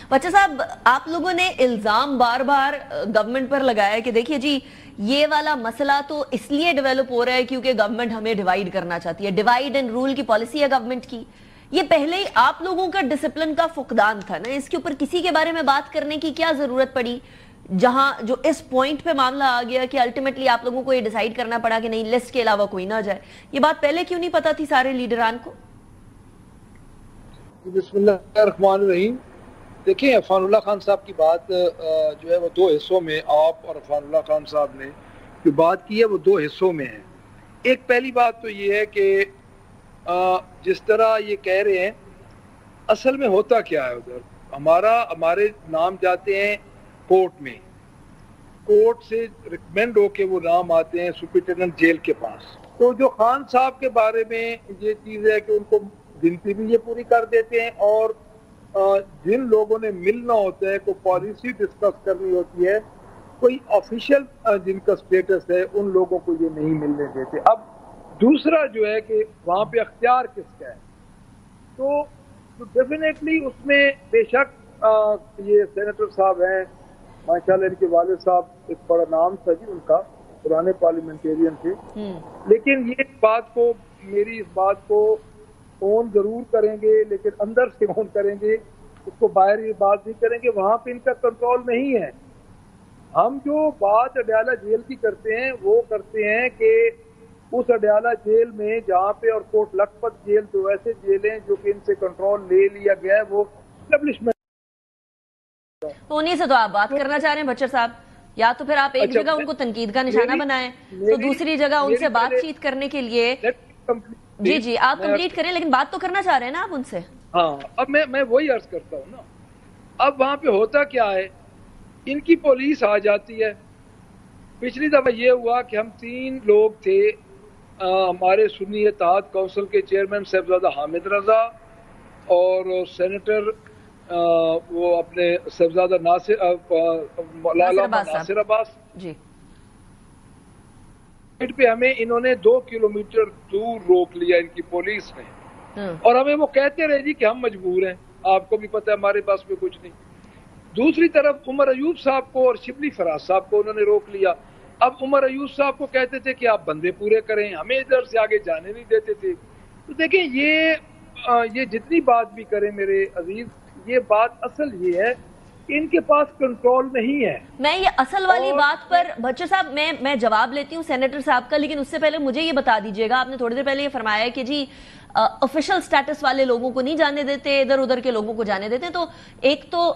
بچہ صاحب آپ لوگوں نے الزام بار بار گورنمنٹ پر لگایا کہ دیکھیے جی یہ والا مسئلہ تو اس لیے ڈیولپ ہو رہا ہے کیونکہ گورنمنٹ ہمیں ڈیوائیڈ کرنا چاہتی ہے، ڈیوائیڈ اینڈ رول کی پالیسی ہے گورنمنٹ کی. یہ پہلے ہی آپ لوگوں کا ڈسپلن کا فقدان تھا نا، اس کے اوپر کسی کے بارے میں بات کرنے کی کیا ضرورت پڑی جہاں جو اس پوائنٹ پہ معاملہ آ گیا کہ الٹیمیٹلی آپ لوگوں کو یہ ڈیسائیڈ کرنا پڑا کہ نہیں لسٹ کے علاوہ کوئی نہ جائے. یہ بات پہلے کیوں نہیں پتا تھی سارے لیڈران کو؟ بسم اللہ الرحمن الرحیم. دیکھیں عفان اللہ خان صاحب کی بات جو ہے وہ دو حصوں میں، آپ اور عفان اللہ خان صاحب نے جو بات کی ہے وہ دو حصوں میں ہے. ایک پہلی بات تو یہ ہے کہ جس طرح یہ کہہ رہے ہیں اصل میں ہوتا کیا ہے، ادھر ہمارے نام جاتے ہیں کورٹ میں، کورٹ سے ریکمینڈ ہو کے وہ نام آتے ہیں سپرنٹینڈنٹ جیل کے پاس. تو جو خان صاحب کے بارے میں یہ چیز ہے کہ ان کو گنتی بھی یہ پوری کر دیتے ہیں، اور جن لوگوں نے ملنا ہوتا ہے، کوئی پالیسی ڈسکس کرنی ہوتی ہے، کوئی آفیشیل جن کا سٹیٹس ہے، ان لوگوں کو یہ نہیں ملنے دیتے. اب دوسرا جو ہے کہ وہاں پہ اختیار کس کا ہے، تو ڈیفینیٹلی اس میں بے شک یہ سینیٹر صاحب ہیں ماشاءاللہ، ان کے والد صاحب ایک بڑا نام تھا جی ان کا، پرانے پارلیمنٹیرین تھے. لیکن یہ بات کو، میری اس بات کو اون ضرور کریں گے لیکن اندر سے اون کریں گے، اس کو باہر یہ بات نہیں کریں گے. وہاں پہ ان کا کنٹرول نہیں ہے. ہم جو بات اڈیالہ جیل کی کرتے ہیں وہ کرتے ہیں کہ اس اڈیالہ جیل میں جہاں پہ، اور کوٹ لکھپت جیل تو ایسے جیل ہیں جو کہ ان سے کنٹرول لے لیا گیا ہے، وہ اسٹیبلشمنٹ. تو انہیں سے تو آپ بات کرنا چاہ رہے ہیں بچر صاحب، یا تو پھر آپ ایک جگہ ان کو تنقید کا نشانہ بنائیں تو دوسری جگہ ان سے بات چیت کرنے کے لیے. جی آپ کمپلیٹ کریں، لیکن بات تو کرنا چاہ رہے ہیں نا آپ ان سے. ہاں، اب میں وہی عرض کرتا ہوں نا. اب وہاں پہ ہوتا کیا ہے، ان کی پولیس آ جاتی ہے. پچھلی دفعہ یہ ہوا کہ ہم 3 لوگ تھے، ہمارے سنی اتحاد کونسل کے چیئرمین صاحبزادہ حامد رضا اور سینیٹر وہ اپنے صاحبزادہ ناصر عباس جی. پہ ہمیں انہوں نے 2 کلومیٹر دور روک لیا ان کی پولیس نے، اور ہمیں وہ کہتے رہے جی کہ ہم مجبور ہیں، آپ کو بھی پتہ ہے ہمارے پاس میں کچھ نہیں. دوسری طرف عمر ایوب صاحب کو اور شبلی فراز صاحب کو انہوں نے روک لیا. اب عمر ایوب صاحب کو کہتے تھے کہ آپ بندے پورے کریں، ہمیں ادھر سے آگے جانے نہیں دیتے تھے. تو دیکھیں یہ جتنی بات بھی کریں میرے عزیز، یہ بات اصل یہ ہے کہ ان کے پاس کنٹرول نہیں ہے. میں یہ اصل والی بات پر بچر صاحب میں جواب لیتی ہوں سینیٹر صاحب کا، لیکن اس سے پہلے مجھے یہ بتا دیجئے گا، آپ نے تھوڑی دیر پہلے یہ فرمایا ہے کہ جی آفیشل سٹیٹس والے لوگوں کو نہیں جانے دیتے، ادھر ادھر کے لوگوں کو جانے دیتے. تو ایک تو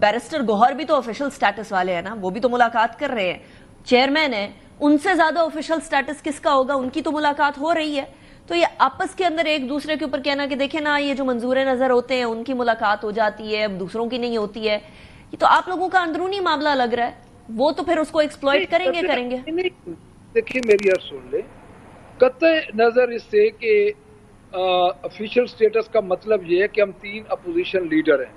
بیرسٹر گوہر بھی تو آفیشل سٹیٹس والے ہیں نا، وہ بھی تو ملاقات کر رہے ہیں، چیئرمین ہیں. ان سے زیادہ آفیشل سٹیٹس کس کا ہوگا؟ ان کی تو ملاقات ہو رہی ہے. تو یہ آپس کے اندر ایک دوسرے کے اوپر کہنا کہ دیکھیں نا یہ جو منظور نظر ہوتے ہیں ان کی ملاقات ہو جاتی ہے، دوسروں کی نہیں ہوتی ہے، یہ تو آپ لوگوں کا اندرونی معاملہ لگ رہا ہے. وہ تو پھر اس کو ایکسپلوئٹ کریں گے. دیکھیں میری عرض سن لیں، قطع نظر اس سے کہ افیشل سٹیٹس کا مطلب یہ ہے کہ ہم 3 اپوزیشن لیڈر ہیں.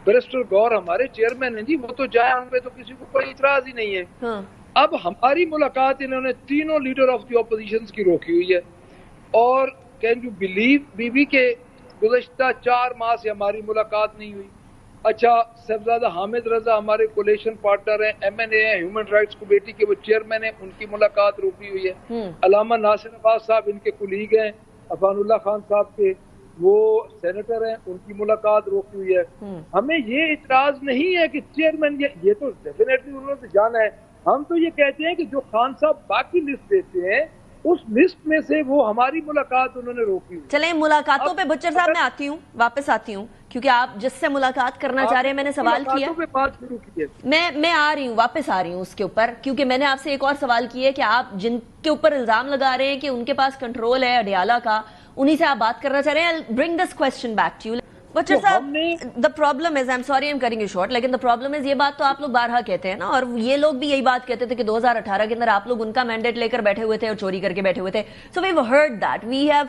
بیرسٹر گور ہمارے چیئرمین ہیں جی، وہ تو جائیں، ان پہ تو کسی کو کوئی اعتراض ہی نہیں ہے. اب ہماری ملاقات انہوں نے تینوں لیڈر آف دی اپوزیشن کی روکی ہوئی ہے، اور can you believe B B کے گزشتہ 4 ماہ سے ہماری ملاقات نہیں ہوئی. اچھا، صاحبزادہ حامد رضا ہمارے کولیشن پارٹنر ہیں، ایم این اے ہیں، ہیومن رائٹس کمیٹی کے وہ چیئرمین ہیں، ان کی ملاقات روکی ہوئی ہے. علامہ ناصر عباس صاحب ان کے کولیگ ہیں، عفان اللہ خان صاحب کے وہ سینیٹر ہیں، ان کی ملاقات روکی ہوئی ہے. ہمیں یہ اعتراض نہیں ہے کہ چیئرمین، یہ تو ڈیفینیٹلی انہوں نے جانا ہے. ہم تو یہ کہتے ہیں کہ جو خان صاحب باقی لسٹ دیتے ہیں اس لسٹ میں سے وہ ہماری ملاقات انہوں نے روکی ہوئی. چلیں ملاقاتوں پہ بچر صاحب میں آتی ہوں، واپس آتی ہوں، کیونکہ آپ جس سے ملاقات کرنا چاہ رہے ہیں میں نے سوال کیا، میں آ رہی ہوں، واپس آ رہی ہوں اس کے اوپر، کیونکہ میں نے آپ سے ایک اور سوال کیا ہے کہ آپ جن کے اوپر الزام لگا رہے ہیں کہ ان کے پاس کنٹرول ہے اڈیالہ کا، انہی سے آپ بات کرنا چاہ رہے ہیں. I'll bring this question back to you. Butcher صاحب the problem is, I'm sorry I'm cutting you short, لیکن the problem is یہ بات تو آپ لوگ بارہا کہتے ہیں نا، اور یہ لوگ بھی یہی بات کہتے تھے کہ 2018 کے اندر آپ لوگ ان کا مینڈیٹ لے کر بیٹھے ہوئے تھے اور چوری کر کے بیٹھے ہوئے تھے. So we've heard that, we have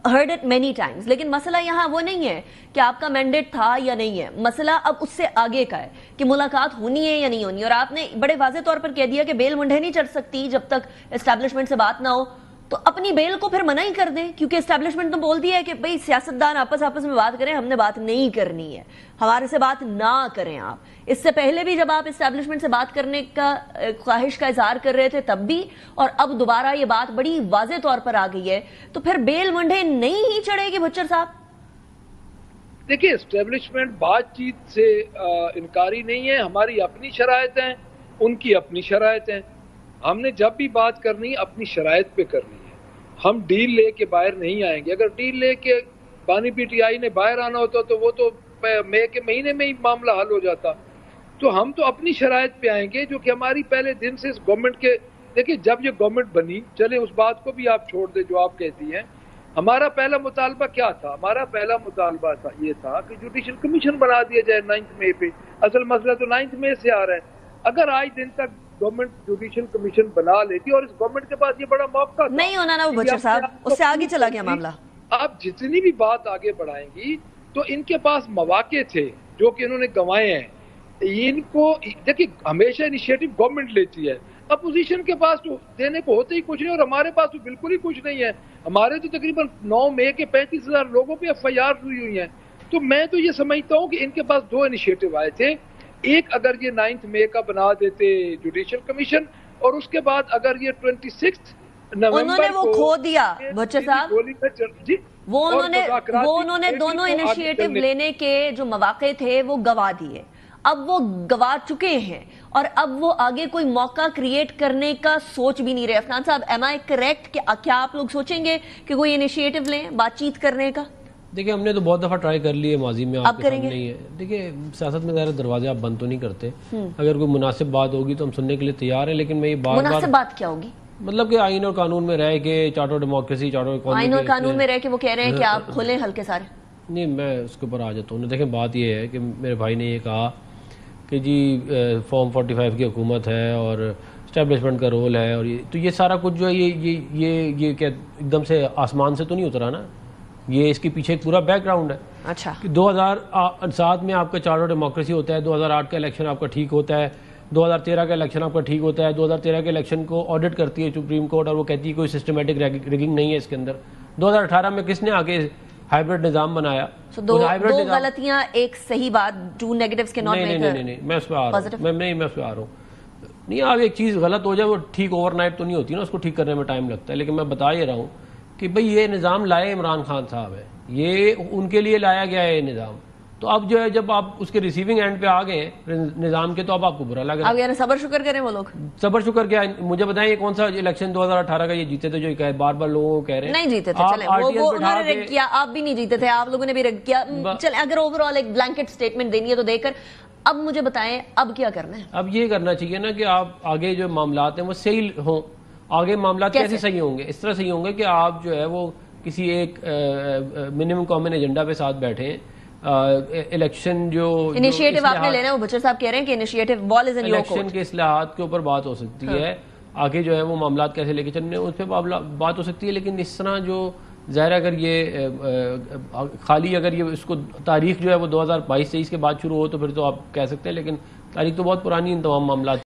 heard it many times. لیکن مسئلہ یہاں وہ نہیں ہے کہ آپ کا مینڈیٹ تھا یا نہیں ہے، مسئلہ اب اس سے آگے کا ہے کہ ملاقات ہونی ہے یا نہیں ہونی. اور آپ نے بڑے واضح طور پر کہہ دیا کہ بیل منڈے نہیں چڑھ سکتی جب تک اسٹیبلشمنٹ سے بات نہ ہو. تو اپنی بیل کو پھر منع ہی کر دیں، کیونکہ اسٹیبلشمنٹ تو بولتی ہے کہ بھئی سیاستدان آپس میں بات کریں، ہم نے بات نہیں کرنی ہے، ہمارے سے بات نہ کریں آپ۔ اس سے پہلے بھی جب آپ اسٹیبلشمنٹ سے بات کرنے کا خواہش کا اظہار کر رہے تھے تب بھی، اور اب دوبارہ یہ بات بڑی واضح طور پر آ گئی ہے، تو پھر بیل منڈے نہیں ہی چڑھے گی بھچر صاحب؟ دیکھیں اسٹیبلشمنٹ بات چیت سے انکاری نہیں ہے، ہماری اپنی شرائط ہیں، ان کی اپنی شرائط ہیں، ہم نے جب بھی بات کرنی اپنی شرائط پہ کرنی ہے، ہم ڈیل لے کے باہر نہیں آئیں گے۔ اگر ڈیل لے کے بانی پی ٹی آئی نے باہر آنا ہوتا تو وہ تو مئی کے مہینے میں ہی معاملہ حل ہو جاتا، تو ہم تو اپنی شرائط پہ آئیں گے جو کہ ہماری پہلے دن سے اس گورنمنٹ کے، دیکھیں جب یہ گورنمنٹ بنی، چلے اس بات کو بھی آپ چھوڑ دیں جو آپ کہتی ہیں، ہمارا پہلا مطالبہ کیا تھا؟ ہمارا پہلا مطالبہ یہ تھا کہ جوڈیشل کمیشن بنا دیا جائے 9 مئی پہ۔ اصل مسئلہ تو 9 مئی سے آ رہا ہے۔ اگر آج دن تک گورنمنٹ جوڈیشل کمیشن بنا لیتی، اور اس گورنمنٹ کے پاس یہ بڑا موقع تھا، نہیں ہونا نا وہ بچر صاحب، اس سے آگے چلا گیا معاملہ۔ آپ جتنی بھی بات آگے بڑھائیں گی تو ان کے پاس مواقع تھے جو کہ انہوں نے گنوائے ہیں۔ ان کو دیکھیں ہمیشہ انیشیٹو گورنمنٹ لیتی ہے، اپوزیشن کے پاس تو دینے کو ہوتے ہی کچھ نہیں، اور ہمارے پاس تو بالکل ہی کچھ نہیں ہے۔ ہمارے تو تقریباً 9 مئی کے 35,000 لوگوں پہ FIR ہوئی ہیں۔ تو میں تو یہ سمجھتا ہوں کہ ان کے پاس 2 انیشیٹو آئے تھے، ایک اگر یہ 9 مئی کا بنا دیتے جوڈیشل کمیشن، اور اس کے بعد اگر یہ 26 نومبر انہوں نے وہ کھو دیا بچر صاحب، وہ انہوں نے دونوں انیشیٹو لینے کے جو مواقع تھے وہ گوا دیے، اب وہ گوا چکے ہیں، اور اب وہ آگے کوئی موقع کریٹ کرنے کا سوچ بھی نہیں رہے۔ عفنان صاحب ایم آئی کریکٹ کہ کیا آپ لوگ سوچیں گے کہ کوئی انیشیٹو لیں بات چیت کرنے کا؟ دیکھیں ہم نے تو بہت دفعہ ٹرائی کر لی ہے ماضی میں، آپ کے سامنے نہیں ہے۔ دیکھیں سیاست میں ظاہر دروازے آپ بند تو نہیں کرتے، اگر کوئی مناسب بات ہوگی تو ہم سننے کے لیے تیار ہیں، لیکن میں یہ مناسب بات کیا ہوگی؟ مطلب کہ آئین اور قانون میں رہ کے چارٹر ڈیموکریسی، آئین اور قانون میں رہ کے وہ کہہ رہے ہیں کہ آپ کھولیں ہلکے سارے۔ نہیں میں اس کے اوپر آ جاتا ہوں۔ دیکھیں بات یہ ہے کہ میرے بھائی نے یہ کہا کہ جی فارم 45 کی حکومت ہے اور اسٹیبلشمنٹ کا رول ہے، اور تو یہ سارا کچھ جو ہے یہ کیا ایک دم سے آسمان سے تو نہیں اترا نا، یہ اس کے پیچھے ایک پورا بیک گراؤنڈ ہے۔ اچھا، 2007 میں آپ کا چارٹر ڈیموکریسی ہوتا ہے، 2008 کا الیکشن آپ کا ٹھیک ہوتا ہے، 2013 کا الیکشن آپ کا ٹھیک ہوتا ہے، 2013 کے الیکشن کو آڈٹ کرتی ہے سپریم کورٹ اور وہ کہتی ہے کوئی سسٹمیٹک ریگنگ نہیں ہے اس کے اندر۔ 2018 میں کس نے آگے ہائیبرڈ نظام بنایا؟ دو غلطیاں ایک صحیح بات، 2 نیگیٹوز کے ناٹ میک نہیں میں اس پہ آ رہا ہوں، میں اس پہ آ رہا ہوں۔ نہیں آپ ایک چیز غلط ہو جائے وہ ٹھیک اوور نائٹ تو نہیں ہوتی نا، اس کو ٹھیک کرنے میں ٹائم لگتا ہے، لیکن میں بتا یہ رہا ہوں کہ بھئی یہ نظام لائے عمران خان صاحب ہے، یہ ان کے لیے لایا گیا ہے یہ نظام، تو اب جو ہے جب آپ اس کے ریسیونگ اینڈ پہ آ گئے نظام کے تو اب آپ کو برا لگ رہا ہے۔ اب یعنی صبر شکر کریں وہ لوگ؟ صبر شکر کیا؟ مجھے بتائیں یہ کون سا الیکشن 2018 کا یہ جیتے تھے جو بار بار لوگوں کو کہہ رہے ہیں؟ نہیں جیتے تھے، چلیں وہ انہوں نے ریگ کیا، آپ بھی نہیں جیتے تھے، آپ لوگوں نے بھی ریگ کیا، چلیں اگر اوور آل ایک بلینکٹ سٹیٹمنٹ دینی ہے تو دے کر اب مجھے بتائیں اب کیا کرنا ہے؟ اب یہ کرنا چاہیے نا کہ آپ آگے جو معاملات ہیں وہ صحیح ہوں۔ آگے معاملات کیسے صحیح ہوں گے؟ اس طرح صحیح ہوں گے کہ آپ جو ہے وہ کسی ایک منیمم کامن ایجنڈا پہ ساتھ بیٹھیں۔ الیکشن جو انیشیٹو آپ نے لینا ہے، وہ بچر صاحب کہہ رہے ہیں کہ initiative ball is in your court, election کے اصلاحات کے اوپر بات ہو سکتی ہے، آگے جو ہے وہ معاملات کیسے لے کے چلنے اس پہ بات ہو سکتی ہے، لیکن اس طرح جو ظاہر اگر یہ خالی اگر یہ اس کو تاریخ جو ہے وہ 2022-23 کے بعد شروع ہو تو پھر تو آپ کہہ سکتے ہیں، لیکن تاریخ تو بہت پرانی ان تمام معاملات